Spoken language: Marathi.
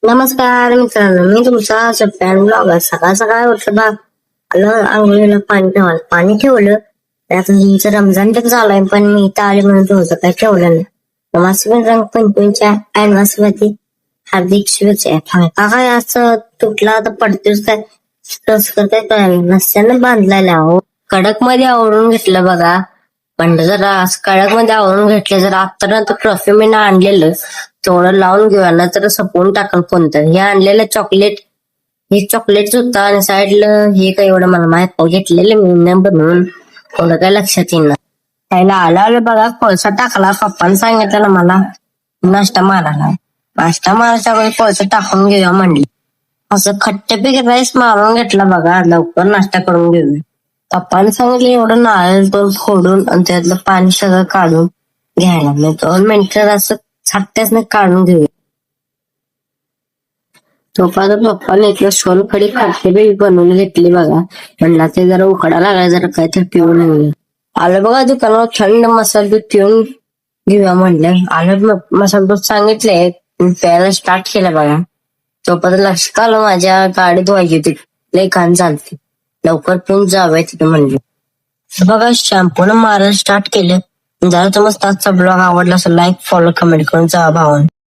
नमस्कार मित्रांनो, मी तुमचा सप्यान ब्लॉग. सकाळ सकाळ उठलं बा, आलं आंघोळीला पाणी ठेवायला. पाणी ठेवलं आता तुमचं रमजान तर चालू आहे, पण मी इथं आले म्हणून तुमचं काही ठेवलं नाही. नमाज पंचमीच्या ऍडव्हान्स मध्ये हार्दिक शुभेच्छा. काय असं तुटला तर पडतोच काय, टस्कर काय कळालं नसत्यानं बांधलेला हो. कडक मध्ये आवरून घेतलं बघा. पण जरा कडक मध्ये आवरून घेतलं, जर आता ना तर ट्रॉफी मी आणलेलं तेवढं लावून घेऊया ना तर सपवून टाकल कोणतं. हे आणलेलं चॉकलेट, हे चॉकलेट होतं आणि साईडला हे काय एवढं मला माहित घेतलेलं मी बनवून एवढं काय लक्षात येईना. त्याला आलं बघा, कोळसा टाकला. पप्पाने सांगितलं ना मला नाश्ता मारायला. नाश्ता मारायच्या वेळी कोळसा टाकून घेऊया म्हणली. असं खट्टपैकी राईस मारून घेतला बघा, लवकर नाश्ता करून घेऊया. पप्पाने सांगितलं एवढं नारळ पण फोडून आणि त्यातलं पाणी सगळं काढून घ्यायला. मी 2 मिनिटं असं छाट्याच काढून घेऊया. तोपर्यंत पप्पाने इथलं सोलकढी खट्टे बनवून घेतली बघा. म्हणला ते जरा उकडा लागाय, जरा काहीतरी पिऊन घेऊया. आलं बघा दुकानावर थंड मसाला दूध पिऊन घेऊया म्हणलं. आलं मसाला दूध सांगितलंय, प्यायला स्टार्ट केलं बघा. तोपर्यंत लक्षात आलं माझ्या गाडी धुवायची होती, लई घाण चालते, लवकर पिऊन जाऊया तिथे म्हणले. बघा शॅम्पूनं मारायला स्टार्ट केलं. जरा तर मस्त आजचा ब्लॉग आवडला असेल लाईक फॉलो कमेंट करून जा भावानं.